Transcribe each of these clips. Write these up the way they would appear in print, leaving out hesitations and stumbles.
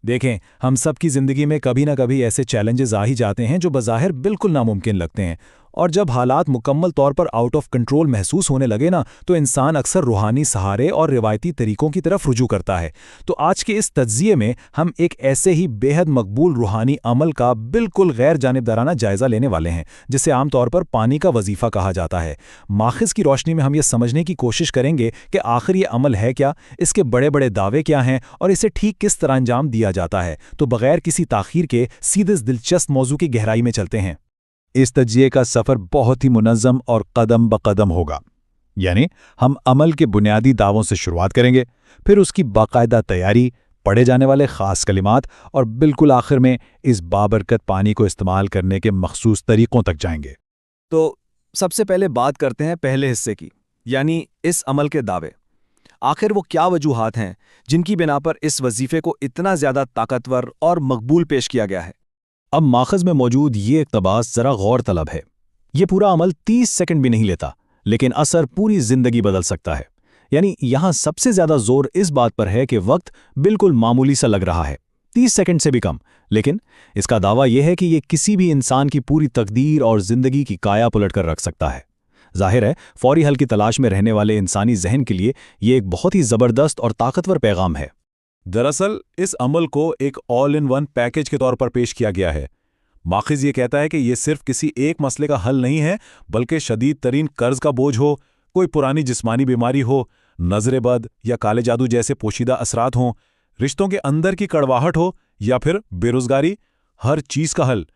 देखें, हम सब की ज़िंदगी में कभी ना कभी ऐसे चैलेंजेस आ ही जाते हैं जो बज़ाहिर बिल्कुल नामुमकिन लगते हैं। और जब हालात मुकम्मल तौर पर आउट ऑफ कंट्रोल महसूस होने लगे ना, तो इंसान अक्सर रूहानी सहारे और रिवायती तरीकों की तरफ रुजू करता है। तो आज के इस तज्ज़िये में हम एक ऐसे ही बेहद मकबूल रूहानी अमल का बिल्कुल गैर जानिबदाराना जायज़ा लेने वाले हैं, जिसे आमतौर पर पानी का वजीफ़ा कहा जाता है। माखिज़ की रोशनी में हम ये समझने की कोशिश करेंगे कि आखिर ये अमल है क्या, इसके बड़े बड़े दावे क्या हैं और इसे ठीक किस तरह अंजाम दिया जाता है। तो बगैर किसी ताख़ीर के सीधे इस दिलचस्प मौजू की गहराई में चलते हैं। इस तज्ज़िये का सफ़र बहुत ही मुनज़्ज़म और कदम ब कदम होगा। यानी हम अमल के बुनियादी दावों से शुरुआत करेंगे, फिर उसकी बाकायदा तैयारी, पढ़े जाने वाले ख़ास कलिमात और बिल्कुल आखिर में इस बाबरकत पानी को इस्तेमाल करने के मखसूस तरीक़ों तक जाएंगे। तो सबसे पहले बात करते हैं पहले हिस्से की, यानी इस अमल के दावे। आखिर वो क्या वजूहात हैं जिनकी बिना पर इस वजीफे को इतना ज़्यादा ताकतवर और मकबूल पेश किया गया है। अब माखज़ में मौजूद ये इक़्तिबास ज़रा गौर तलब है। ये पूरा अमल 30 सेकंड भी नहीं लेता, लेकिन असर पूरी ज़िंदगी बदल सकता है। यानी यहाँ सबसे ज़्यादा जोर इस बात पर है कि वक्त बिल्कुल मामूली सा लग रहा है, 30 सेकंड से भी कम, लेकिन इसका दावा यह है कि ये किसी भी इंसान की पूरी तकदीर और ज़िंदगी की काया पलट कर रख सकता है। ज़ाहिर है, फौरी हल की तलाश में रहने वाले इंसानी जहन के लिए ये एक बहुत ही ज़बरदस्त और ताकतवर पैगाम है। दरअसल इस अमल को एक ऑल इन वन पैकेज के तौर पर पेश किया गया है। माखिज़ ये कहता है कि ये सिर्फ किसी एक मसले का हल नहीं है, बल्कि शदीद तरीन कर्ज का बोझ हो, कोई पुरानी जिस्मानी बीमारी हो, नज़र बद या काले जादू जैसे पोशीदा असरात हों, रिश्तों के अंदर की कड़वाहट हो या फिर बेरोज़गारी, हर चीज़ का हल।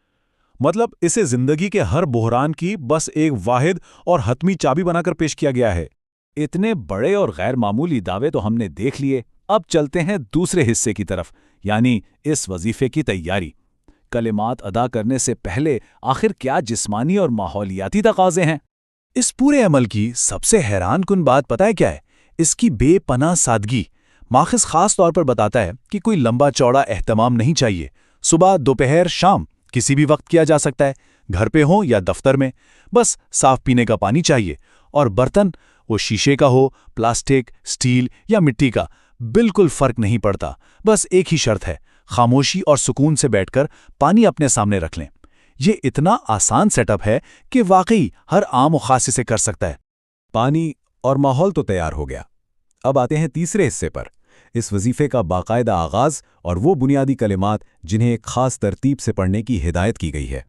मतलब इसे ज़िंदगी के हर बहरान की बस एक वाहिद और हतमी चाबी बनाकर पेश किया गया है। इतने बड़े और गैर मामूली दावे तो हमने देख लिए। अब चलते हैं दूसरे हिस्से की तरफ, यानी इस वजीफे की तैयारी। कलिमात अदा करने से पहले आखिर क्या जिस्मानी और माहौलियाती तकाज़े हैं? इस पूरे अमल की सबसे हैरान कुन बात पता है क्या है? इसकी बेपनाह सादगी। माखिज़ खास तौर पर बताता है कि कोई लंबा चौड़ा एहतमाम नहीं चाहिए। सुबह, दोपहर, शाम किसी भी वक्त किया जा सकता है, घर पे हो या दफ्तर में। बस साफ पीने का पानी चाहिए, और बर्तन वो शीशे का हो, प्लास्टिक, स्टील या मिट्टी का, बिल्कुल फर्क नहीं पड़ता। बस एक ही शर्त है, खामोशी और सुकून से बैठकर पानी अपने सामने रख लें। ये इतना आसान सेटअप है कि वाकई हर आम और खास इसे कर सकता है। पानी और माहौल तो तैयार हो गया। अब आते हैं तीसरे हिस्से पर, इस वजीफे का बाकायदा आगाज़ और वो बुनियादी कलिमात जिन्हें एक खास तरतीब से पढ़ने की हिदायत की गई है।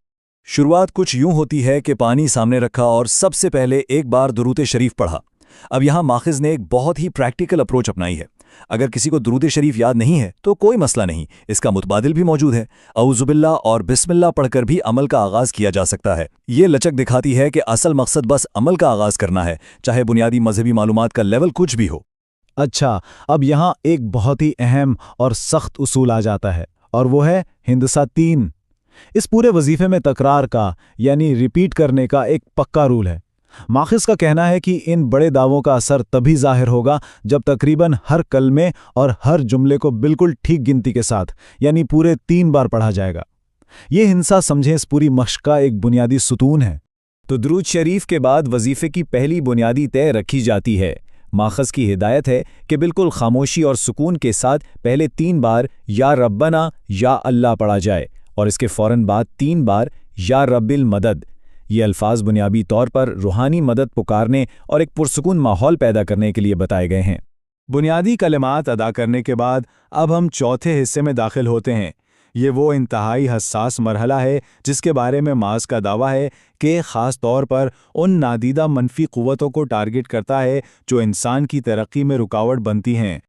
शुरुआत कुछ यूं होती है कि पानी सामने रखा और सबसे पहले एक बार दुरूद शरीफ पढ़ा। अब यहाँ माखिज़ ने एक बहुत ही प्रैक्टिकल अप्रोच अपनाई है। अगर किसी को दुरूद शरीफ याद नहीं है तो कोई मसला नहीं, इसका मुतबादिल भी मौजूद है। औज़ुबिल्लाह और बिस्मिल्लाह पढ़कर भी अमल का आगाज़ किया जा सकता है। ये लचक दिखाती है कि असल मकसद बस अमल का आगाज़ करना है, चाहे बुनियादी मजहबी मालूमात का लेवल कुछ भी हो। अच्छा, अब यहाँ एक बहुत ही अहम और सख्त उसूल आ जाता है, और वो है हिंदसा 3। इस पूरे वजीफे में तकरार का यानी रिपीट करने का एक पक्का रूल है। माखिज़ का कहना है कि इन बड़े दावों का असर तभी ज़ाहिर होगा जब तकरीबन हर कलमे और हर जुमले को बिल्कुल ठीक गिनती के साथ यानी पूरे 3 बार पढ़ा जाएगा। ये हिंसा समझें इस पूरी मश्क का एक बुनियादी सुतून है। तो दुरूद शरीफ के बाद वजीफे की पहली बुनियादी तय रखी जाती है। माखज़ की हिदायत है कि बिल्कुल खामोशी और सुकून के साथ पहले 3 बार या रब्बना या अल्लाह पढ़ा जाए और इसके फ़ौरन बाद 3 बार या रब्बिल मदद। ये अल्फाज बुनियादी तौर पर रूहानी मदद पुकारने और एक पुरसुकून माहौल पैदा करने के लिए बताए गए हैं। बुनियादी कलिमात अदा करने के बाद अब हम चौथे हिस्से में दाखिल होते हैं। ये वो इंतहाई हसास मरहला है जिसके बारे में माज़ का दावा है कि ख़ास तौर पर उन नादीदा मनफी क़ुव्वतों को टारगेट करता है जो इंसान की तरक्की में रुकावट बनती हैं।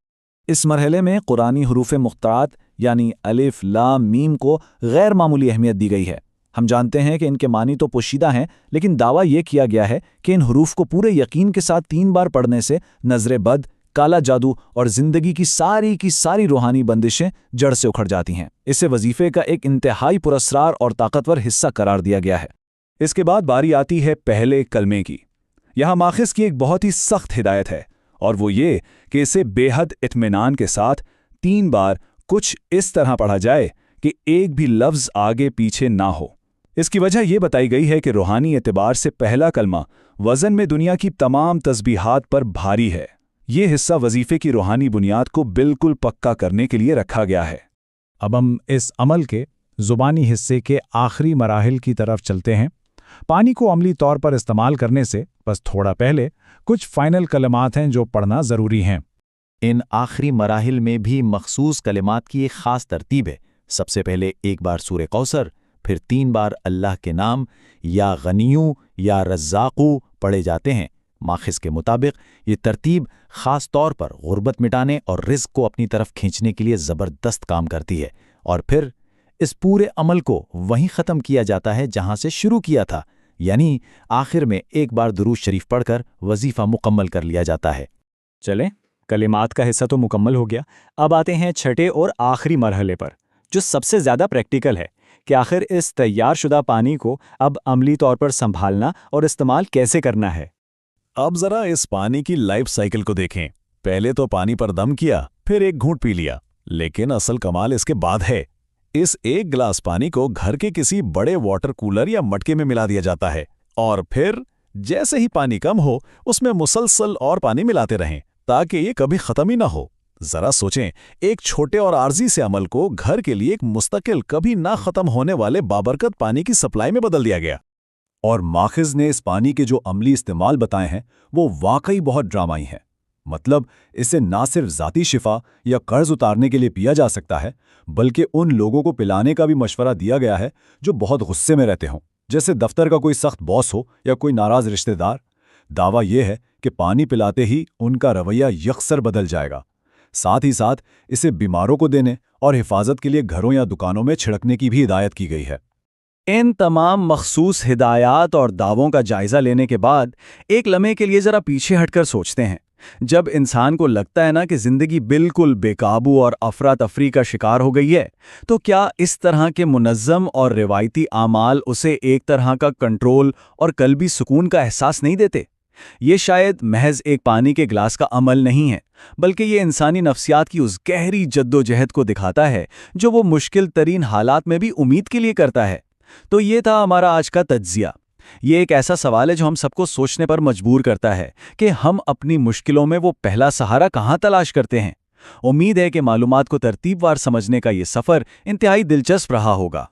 इस मरहले में कुरानी हरूफ मुख्तरात यानी अलिफ, लाम, मीम को गैर मामूली अहमियत दी गई है। हम जानते हैं कि इनके मानी तो पोशीदा हैं, लेकिन दावा यह किया गया है कि इन हरूफ को पूरे यकीन के साथ 3 बार पढ़ने से नज़र बद, काला जादू और ज़िंदगी की सारी रूहानी बंदिशें जड़ से उखड़ जाती हैं। इसे वजीफे का एक इंतहाई पुरस्रार और ताकतवर हिस्सा करार दिया गया है। इसके बाद बारी आती है पहले कलमे की। यहाँ माखिज़ की एक बहुत ही सख्त हिदायत है, और वो ये कि इसे बेहद इत्मीनान के साथ 3 बार कुछ इस तरह पढ़ा जाए कि एक भी लफ्ज़ आगे पीछे ना हो। इसकी वजह यह बताई गई है कि रूहानी एतबार से पहला कलमा वज़न में दुनिया की तमाम तस्बीहात पर भारी है। ये हिस्सा वजीफे की रूहानी बुनियाद को बिल्कुल पक्का करने के लिए रखा गया है। अब हम इस अमल के ज़ुबानी हिस्से के आखिरी मराहिल की तरफ चलते हैं। पानी को अमली तौर पर इस्तेमाल करने से बस थोड़ा पहले कुछ फाइनल कलमात हैं जो पढ़ना ज़रूरी हैं। इन आखिरी मराहिल में भी मखसूस कलिमात की एक ख़ास तरतीब है। सबसे पहले एक बार सूरे कौसर, फिर 3 बार अल्लाह के नाम या गनियू या रज़्ज़ाक़ू पढ़े जाते हैं। माखिज़ के मुताबिक ये तरतीब ख़ास तौर पर गुर्बत मिटाने और रिज़्क़ को अपनी तरफ खींचने के लिए ज़बरदस्त काम करती है, और फिर इस पूरे अमल को वहीं ख़त्म किया जाता है जहां से शुरू किया था, यानी आखिर में एक बार दुरूद शरीफ पढ़कर वजीफ़ा मुकम्मल कर लिया जाता है। चलें, कलिमात का हिस्सा तो मुकम्मल हो गया। अब आते हैं छठे और आखिरी मरहले पर, जो सबसे ज़्यादा प्रैक्टिकल है कि आखिर इस तैयार शुदा पानी को अब अमली तौर पर संभालना और इस्तेमाल कैसे करना है। अब जरा इस पानी की लाइफ साइकिल को देखें। पहले तो पानी पर दम किया, फिर एक घूंट पी लिया, लेकिन असल कमाल इसके बाद है। इस एक गिलास पानी को घर के किसी बड़े वाटर कूलर या मटके में मिला दिया जाता है, और फिर जैसे ही पानी कम हो उसमें मुसलसल और पानी मिलाते रहें ताकि ये कभी खत्म ही ना हो। जरा सोचें, एक छोटे और आर्जी से अमल को घर के लिए एक मुस्तकिल, कभी ना खत्म होने वाले बाबरकत पानी की सप्लाई में बदल दिया गया। और माखिज़ ने इस पानी के जो अमली इस्तेमाल बताए हैं वो वाकई बहुत ड्रामाई हैं। मतलब इसे ना सिर्फ ज़ाती शिफा या कर्ज उतारने के लिए पिया जा सकता है, बल्कि उन लोगों को पिलाने का भी मशवरा दिया गया है जो बहुत गुस्से में रहते हों, जैसे दफ्तर का कोई सख्त बॉस हो या कोई नाराज़ रिश्तेदार। दावा यह है कि पानी पिलाते ही उनका रवैया यकसर बदल जाएगा। साथ ही साथ इसे बीमारों को देने और हिफाजत के लिए घरों या दुकानों में छिड़कने की भी हिदायत की गई है। इन तमाम मखसूस हिदायत और दावों का जायज़ा लेने के बाद एक लम्हे के लिए ज़रा पीछे हटकर सोचते हैं। जब इंसान को लगता है ना कि ज़िंदगी बिल्कुल बेकाबू और अफरा तफरी का शिकार हो गई है, तो क्या इस तरह के मुनज़्ज़म और रिवायती आमाल उसे एक तरह का कंट्रोल और कल्बी सुकून का एहसास नहीं देते? ये शायद महज एक पानी के गिलास का अमल नहीं है, बल्कि ये इंसानी नफ्सियात की उस गहरी जद्दोजहद को दिखाता है जो वो मुश्किल तरीन हालात में भी उम्मीद के लिए करता है। तो ये था हमारा आज का तज्ज़िया। ये एक ऐसा सवाल है जो हम सबको सोचने पर मजबूर करता है कि हम अपनी मुश्किलों में वो पहला सहारा कहाँ तलाश करते हैं। उम्मीद है कि मालूमात को तरतीबवार समझने का ये सफ़र इंतहाई दिलचस्प रहा होगा।